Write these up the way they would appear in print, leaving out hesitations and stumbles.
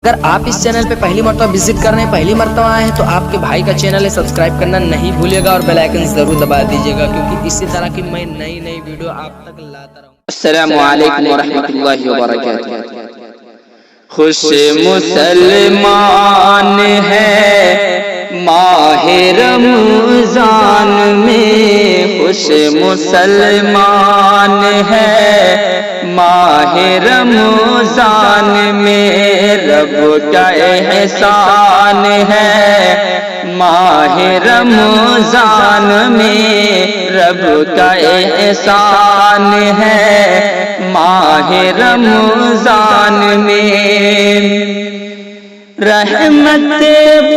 اگر آپ اس چینل پہ پہلی مرتبہ وزٹ کر رہے ہیں، پہلی مرتبہ آئے ہیں، تو آپ کے بھائی کا چینل ہے، سبسکرائب کرنا نہیں بھولیے گا اور بیل آئیکن ضرور دبا دیجیے گا، کیونکہ اسی طرح کی میں نئی ویڈیو آپ تک لاتا رہوں۔ السلام علیکم ورحمۃ اللہ وبرکاتہ۔ خوش مسلمان ہے ماہ رمضان میں، خوش مسلمان ہے ماہ رمضان میں، رب کا احسان ہے ماہ رمضان میں، رب کا احسان ہے ماہ رمضان میں، رحمت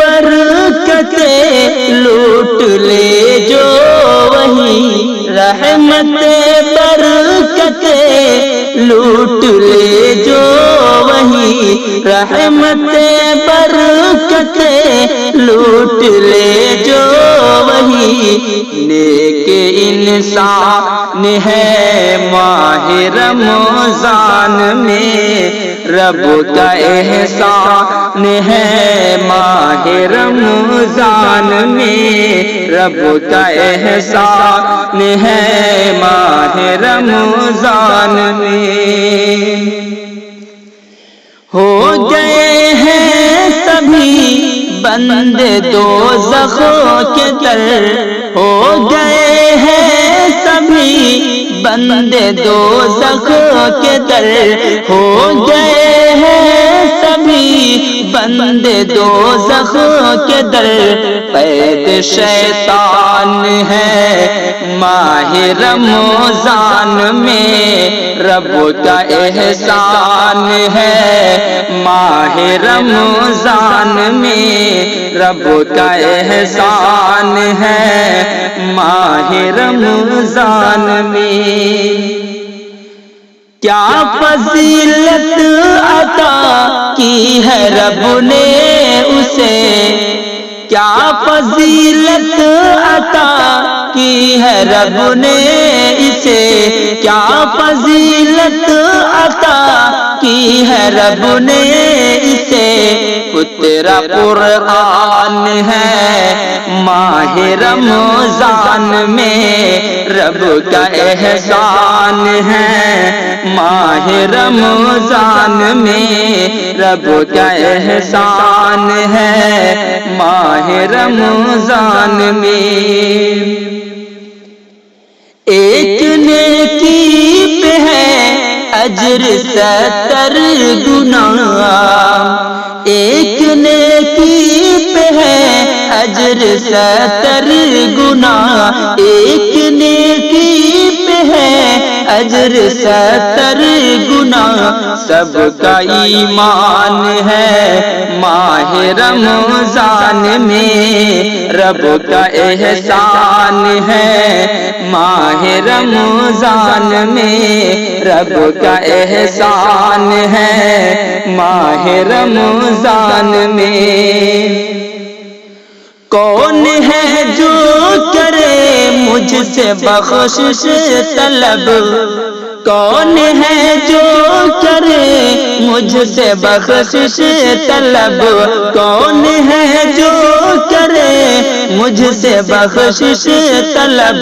برکت لوٹ لے جو وہی، رحمت برکت لوٹ لے جو وہی، رحمت برکت لوٹ لے جو وہی، نیک انسان ہے ماہ رمضان میں، رب کا احسان ہے ماہ رمضان میں، رب کا احسان ہے ماہ رمضان میں، ہو گئے ہیں سبھی بندے دوزخ کے در، ہو گئے ہیں سبھی بندے دوزخ کے در، ہو گئے ہیں سبھی بندے دوزخ کے در، قید شیطان ہے ماہ رمضان میں، رب کا احسان ہے ماہ رمضان میں، رب کا احسان ہے ماہ رمضان میں، کیا فضیلت عطا کی ہے رب نے اسے، کیا فضیلت عطا کی ہے رب نے اسے، کیا فضیلت عطا کی ہے رب نے اسے، اترا قرآن ہے ماہ رمضان میں، رب کا احسان ہے ماہ رمضان میں، رب کا احسان ہے ماہ رمضان میں، ایک نیکی پہ ہے اجر 70 گنا، ایک نیکی پہ ہے اجر 70 گنا، ایک نیکی پہ ہے اجر 70 گنا، سب کا ایمان ہے ماہ رمضان میں، رب کا احسان ہے ماہ رمضان میں، رب کا احسان ہے ماہ رمضان میں، کون ہے جو کرے مجھ سے بخشش طلب، کون ہے جو کرے مجھ سے بخشش طلب، کون ہے جو کرے مجھ سے بخشش طلب،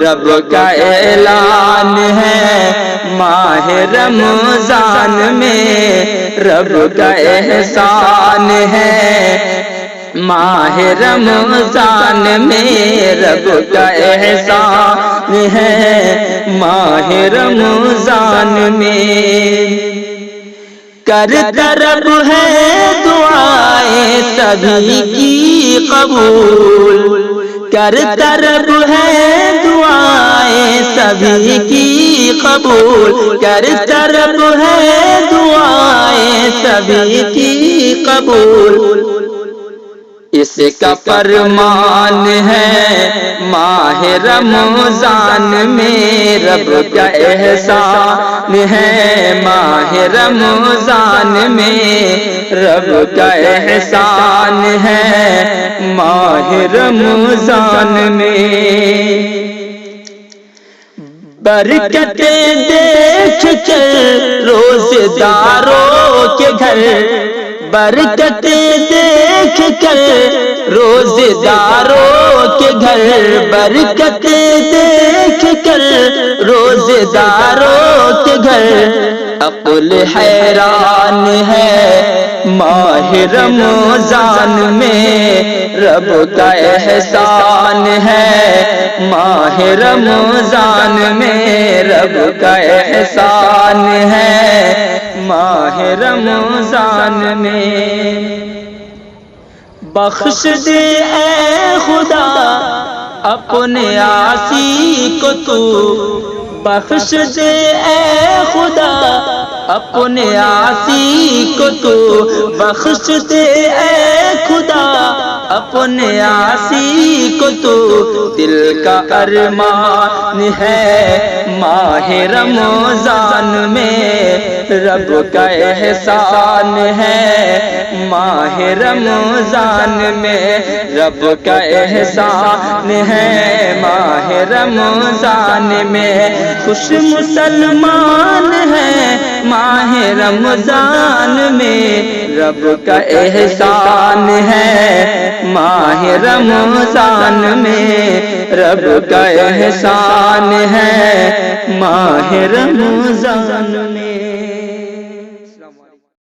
رب کا اعلان ہے ماہ رمضان میں، رب کا احسان ہے ماہ رمضان میں، رب کا احسان ہے ماہ رمضان میں، کرتا رب ہے دعائیں سبھی کی قبول، کرتا رب ہے دعائیں سبھی کی قبول، کرتا رب ہے دعائیں سبھی کی قبول، اس کا فرمان ہے ماہ رمضان میں، رب کا احسان ہے ماہ رمضان میں، رب کا احسان ہے ماہ رمضان میں، برکتیں دیکھ کر روزے داروں کے گھر، برکت دیکھ کر روزے داروں کے گھر، برکت دیکھ کر روزے داروں کے گھر، عقل حیران ہے ماہ رمضان میں رب کا احسان ہے، ماہ رمضان میں رب کا احسان ہے، ماہ رمضان میں۔ بخش دے اے خدا اپنے عاصی کو تو، بخش دے اے خدا اپنے عاصی کو تو، بخش دے اے خدا اپنے عاصی کو تو، دل کا ارمان ہے ماہ رمضان میں رب کا احسان ہے، ماہ رمضان میں رب کا احسان ہے، ماہ رمضان میں خوش مسلمان ہے، ماہ رمضان میں رب کا احسان ہے، ماہ رمضان میں رب کا احسان ہے، ماہ رمضان میں۔